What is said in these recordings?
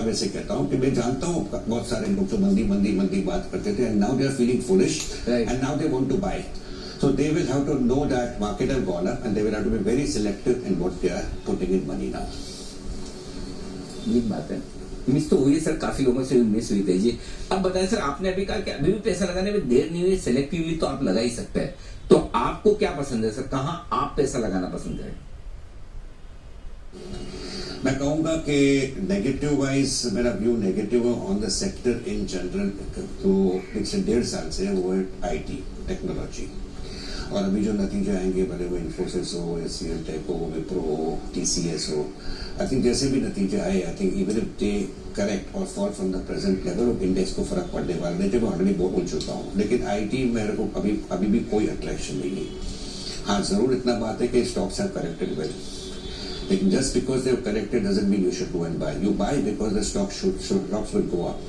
पुरावे से कहता हूँ कि मैं जानता हूँ बहुत सारे लोग जो मंदी बात करते थे, and now they are feeling foolish and now they want to buy. So they will have to know that market have gone up and they will have to be very selective in what they are putting in money now. ये बात है, miss तो हुई है sir, काफी लोगों से miss हुई थी जी. अब बताएं सर, आपने अभी कहा कि अभी भी पैसा लगाने में देर नहीं हुई, सेलेक्टिवली तो आप लगा ही सकते हैं. तो आपको क्या पसंद है सर, कहाँ आप पैसा लगाना पसंद करें? मैं कहूंगा कि नेगेटिव वाइज मेरा व्यू नेगेटिव है on the sector in general. तो पिछले 1.5 साल से वो है आईटी टेक्नोलॉजी, और अभी जो नतीजे आएंगे, भले वो इन्फोसिस हो, एचसीएल टेक हो, विप्रो हो, टीसीएस हो, आई थिंक जैसे भी नतीजे आए, I think even if they correct और fall from the present level of index को फर्क पड़ने वाला नहीं, जो मैं ऑलरेडी बोल चुका हूँ. लेकिन आईटी मेरे को अभी भी कोई अट्रैक्शन नहीं है. हाँ, जरूर इतना बात है कि स्टॉक्स हैव करेक्टेड वेल, लेकिन just because they have corrected doesn't mean you should go and buy. You buy because the stocks will go up.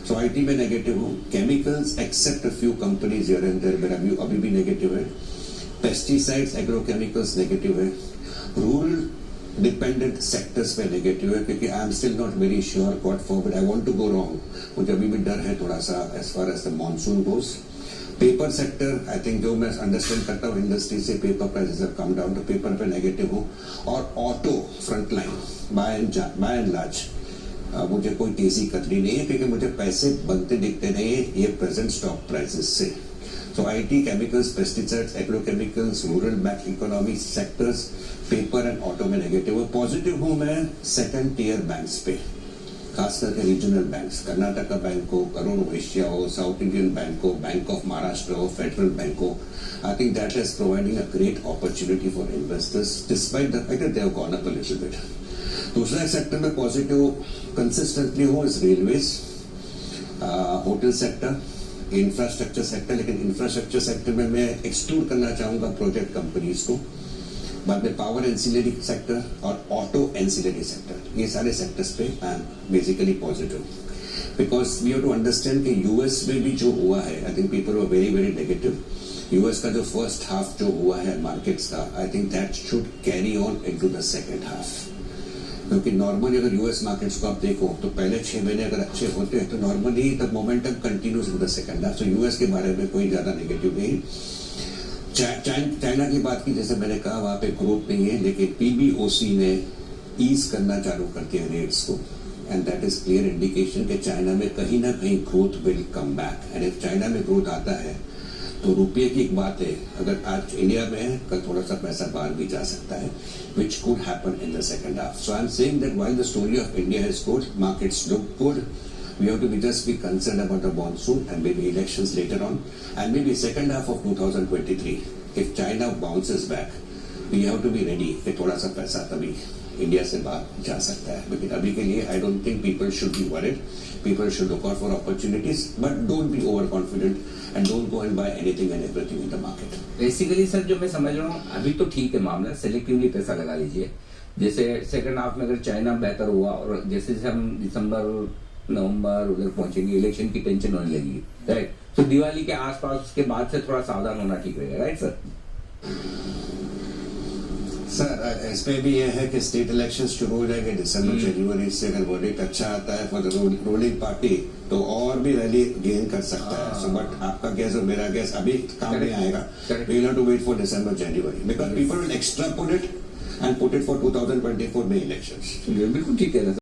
So IT में नेगेटिव हूँ. Chemicals except a few companies here and there, मेरा view अभी भी negative है. Pesticides, agrochemicals negative है. Rural dependent sectors पे negative है, क्योंकि I am still not very sure, God forbid I want to go wrong. मुझे अभी भी डर है थोड़ा सा as far as the monsoon goes. Paper sector, I think जो मैं अंडरस्टैंड करता हूँ इंडस्ट्री से, paper prices have come down, तो पेपर पे नेगेटिव हूँ. और auto front line by and large मुझे कोई तेजी कतरी नहीं है, क्योंकि मुझे पैसे बनते दिखते नहीं है ये प्रेजेंट स्टॉक प्राइसेस से. So IT, chemicals, pesticides, agrochemicals, rural back economy sectors, paper and auto में नेगेटिव है. पॉजिटिव हूँ मैं सेकंड टियर बैंक्स पे, खास करके रीजनल बैंक्स, कर्नाटका बैंक हो, करुण वैश्य हो, साउथ इंडियन बैंक हो, बैंक ऑफ महाराष्ट्र हो, फेडरल बैंक हो. आई think that is providing a great opportunity for investors despite the fact that they have gone up a little bit. दूसरा sector में positive consistently हो is railways, hotel sector, infrastructure sector. लेकिन infrastructure sector में मैं exclude करना चाहूंगा project companies को. बाद में पावर एंसिलरी सेक्टर और ऑटो एंसिलरी सेक्टर, ये सारे सेक्टर्स पे I am basically positive, because we have to understand कि यूएस में भी जो हुआ है, I think people were very very negative. US का जो फर्स्ट हाफ जो हुआ है मार्केट्स का, I think that should carry on into the second half. क्योंकि नॉर्मली अगर यूएस मार्केट्स को आप देखो तो पहले 6 महीने अगर अच्छे होते हैं तो normally the momentum continues in the second half. So US के बारे में कोई ज्यादा नेगेटिव नहीं. चाइना की बात की, जैसे मैंने कहा वहां पे ग्रोथ नहीं है, लेकिन पीबीओसी ने ईज करना चालू कर दिया रेट्स को, and that is clear indication कि चाइना में कहीं ना कहीं growth will come back. And if China में ग्रोथ आता है तो रुपये की एक बात है, अगर आज इंडिया में है कल थोड़ा सा पैसा बाहर भी जा सकता है, which could happen in the second half. So I'm saying that while the story of India is good, markets look good, we have to just be concerned about the monsoon and maybe elections later on, and maybe second half of 2023. If China bounces back, we have to be ready कि थोड़ा सा पैसा तभी India से बाहर जा सकता है. लेकिन अभी के लिए I don't think people should be worried. People should look out for opportunities, but don't be overconfident and don't go and buy anything and everything in the market. Basically sir जो मैं समझ रहा हूँ, अभी तो ठीक है मामला, सेलेक्टिवली पैसा लगा लीजिए. जैसे सेकंड हाफ में अगर चाइना बेहतर हुआ और जैसे जैसे हम दिसंबर नवंबर उधर पहुंचेंगे, इलेक्शन की टेंशन होने लगेगी, राइट. तो दिवाली के आसपास के बाद से थोड़ा सावधान होना ठीक रहेगा, राइट सर. सर इसमें भी यह है कि स्टेट इलेक्शन शुरू हो जाएंगे दिसंबर जनवरी से. अगर वर्डिक्ट अच्छा आता है फॉर द रूलिंग पार्टी तो और भी रैली गेन कर सकता है. सो बट आपका गैस और मेरा गैस अभी काम में आएगा. We will have to wait for December January, because people will extrapolate and put it for 2024 में इलेक्शंस. बिल्कुल ठीक है.